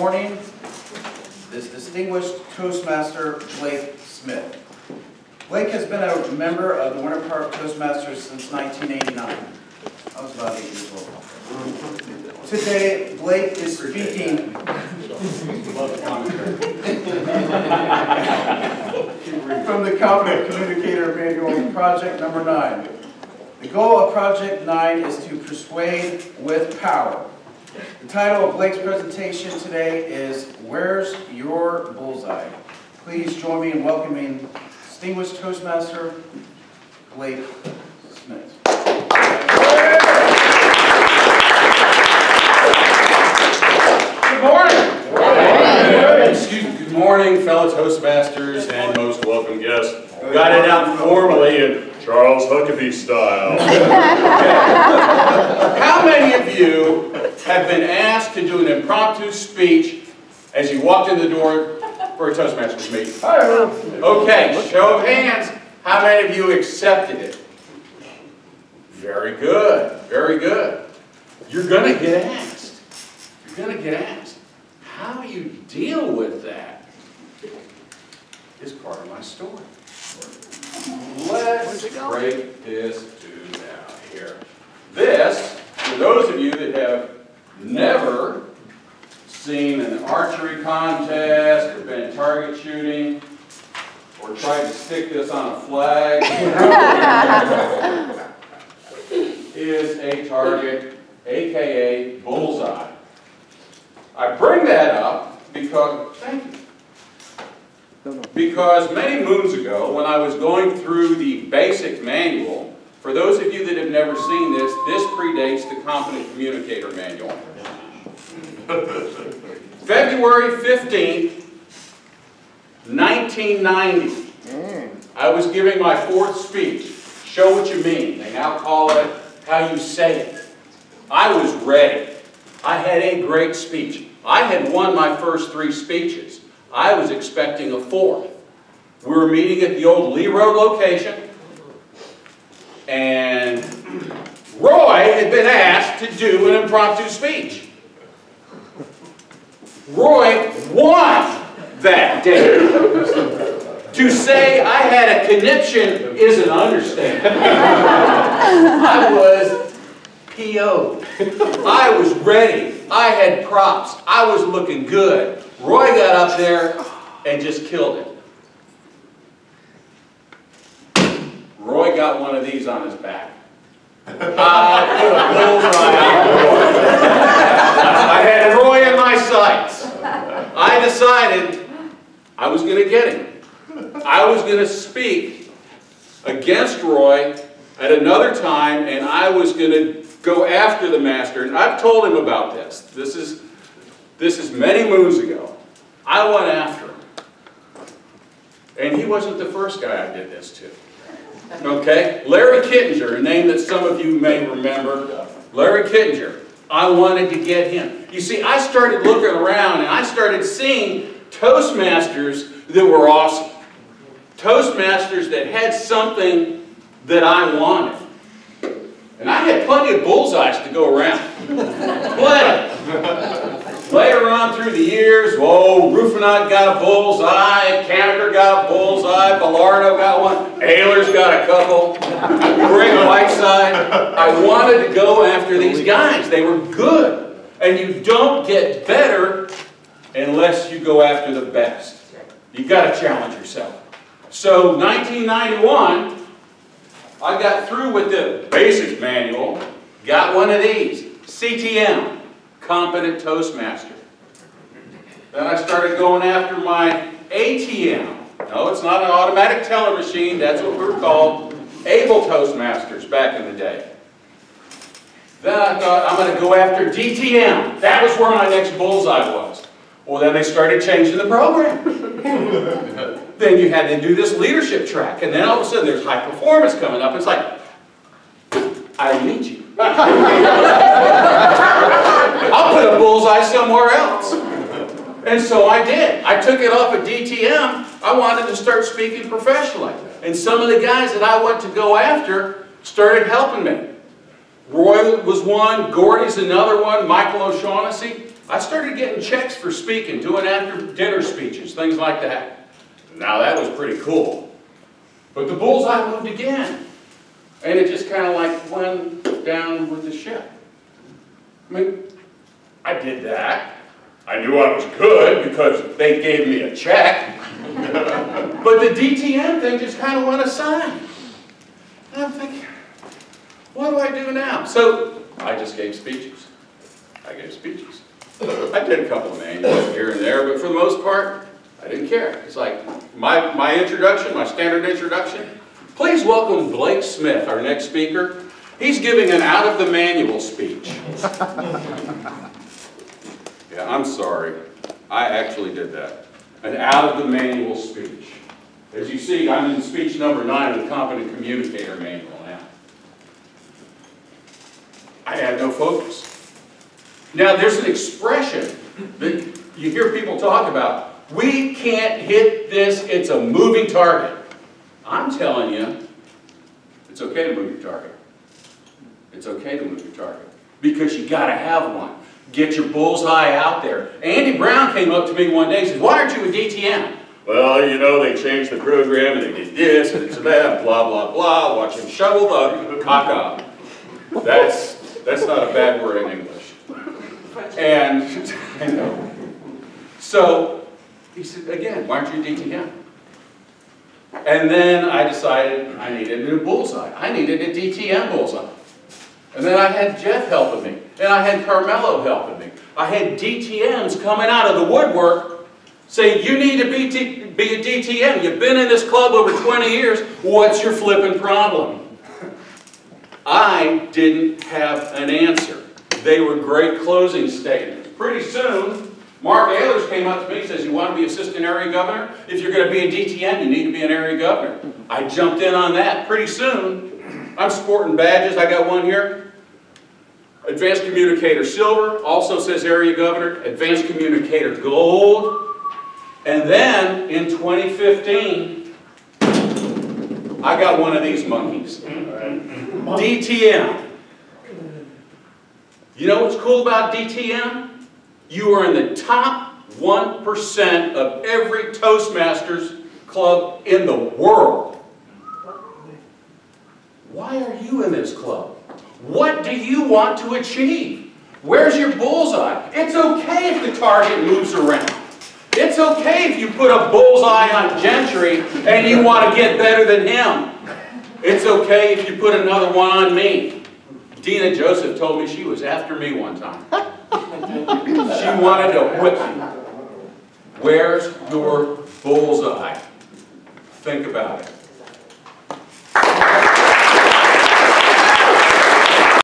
morning is distinguished Toastmaster Blake Smith. Blake has been a member of the Winter Park Toastmasters since 1989. I was about 8 years old. Today, Blake is speaking from the Competent Communicator Manual, Project number 9. The goal of Project 9 is to persuade with power. The title of Blake's presentation today is Where's Your Bullseye? Please join me in welcoming distinguished Toastmaster Blake Smith. Good morning. Excuse me. Good morning, fellow Toastmasters and most welcome guests. Got it out formally in Charles Huckabee style. How many of you have been asked to do an impromptu speech as you walked in the door for a Toastmasters meeting? Okay, show of hands. How many of you accepted it? Very good, very good. You're going to get asked. You're going to get asked. How you deal with that is part of my story. Let's break this down here. This, for those of you that have never seen an archery contest or been target shooting or tried to stick this on a flag, is a target, aka bullseye. I bring that up because, thank you. Because many moons ago, when I was going through the basic manual, for those of you that have never seen this, this predates the Competent Communicator Manual. February 15th, 1990, I was giving my 4th speech. Show what you mean. They now call it how you say it. I was ready. I had a great speech. I had won my first 3 speeches. I was expecting a 4th. We were meeting at the old Lee Road location, and Roy had been asked to do an impromptu speech. Roy won that day. To say I had a conniption is an understatement. I was PO'd. I was ready. I had props. I was looking good. Roy got up there and just killed it. Roy got one of these on his back. I put a bullseye on Roy. I had Roy in my sights. I decided I was going to get him. I was going to speak against Roy at another time, and I was going to go after the master. And I've told him about this. This is many moons ago. I went after him. And he wasn't the first guy I did this to. Okay? Larry Kittinger, a name that some of you may remember. Larry Kittinger. I wanted to get him. You see, I started looking around and I started seeing Toastmasters that were awesome. Toastmasters that had something that I wanted. And I had plenty of bullseyes to go around. Plenty. Later on through the years, whoa, Rufinot got a bullseye, Cantor got a bullseye, Bellardo got one, Ayler's got a couple, Greg Whiteside. I wanted to go after these guys. They were good. And you don't get better unless you go after the best. You've got to challenge yourself. So 1991, I got through with the basic manual, got one of these, CTM. Competent Toastmaster. Then I started going after my ATM. No, it's not an automatic teller machine. That's what we were called. Able Toastmasters back in the day. Then I thought, I'm going to go after DTM. That was where my next bullseye was. Well, then they started changing the program. Then you had to do this leadership track. And then all of a sudden there's high performance coming up. It's like, I need you. I'll put a bullseye somewhere else. And so I did. I took it off of DTM. I wanted to start speaking professionally. And some of the guys that I went to go after started helping me. Roy was one, Gordy's another one, Michael O'Shaughnessy. I started getting checks for speaking, doing after dinner speeches, things like that. Now that was pretty cool. But the bullseye moved again. And it just kind of like went down with the ship. I mean, I did that. I knew I was good because they gave me a check. But the DTM thing just kind of went aside. And I'm thinking, what do I do now? So I just gave speeches. I gave speeches. I did a couple of manuals here and there, but for the most part, I didn't care. It's like my introduction, my standard introduction. Please welcome Blake Smith, our next speaker. He's giving an out-of-the-manual speech. Yeah, I'm sorry. I actually did that. An out-of-the-manual speech. As you see, I'm in speech number 9 of the Competent Communicator Manual now. I had no focus. Now, there's an expression that you hear people talk about. We can't hit this, it's a moving target. I'm telling you, it's okay to move your target. It's okay to move your target. Because you got to have one. Get your bullseye out there. Andy Brown came up to me one day and said, "Why aren't you a DTM?" Well, you know, they changed the program and they did this and it's that, blah, blah, blah. Watch him shovel the caca. That's not a bad word in English. And, I know. So, he said, again, why aren't you a DTM? And then I decided I needed a new bullseye. I needed a DTM bullseye. And then I had Jeff helping me. And I had Carmelo helping me. I had DTMs coming out of the woodwork saying, you need to be a DTM. You've been in this club over 20 years. What's your flipping problem? I didn't have an answer. They were great closing statements. Pretty soon, Mark Ehlers came up to me and says, you want to be assistant area governor? If you're going to be a DTM, you need to be an area governor. I jumped in on that. Pretty soon, I'm sporting badges. I got one here. Advanced Communicator Silver, also says area governor. Advanced Communicator Gold. And then, in 2015, I got one of these monkeys. DTM. You know what's cool about DTM? You are in the top 1% of every Toastmasters club in the world. Why are you in this club? What do you want to achieve? Where's your bullseye? It's okay if the target moves around. It's okay if you put a bullseye on Gentry and you want to get better than him. It's okay if you put another one on me. Dina Joseph told me she was after me one time. She wanted to whip me. Where's your bullseye? Think about it.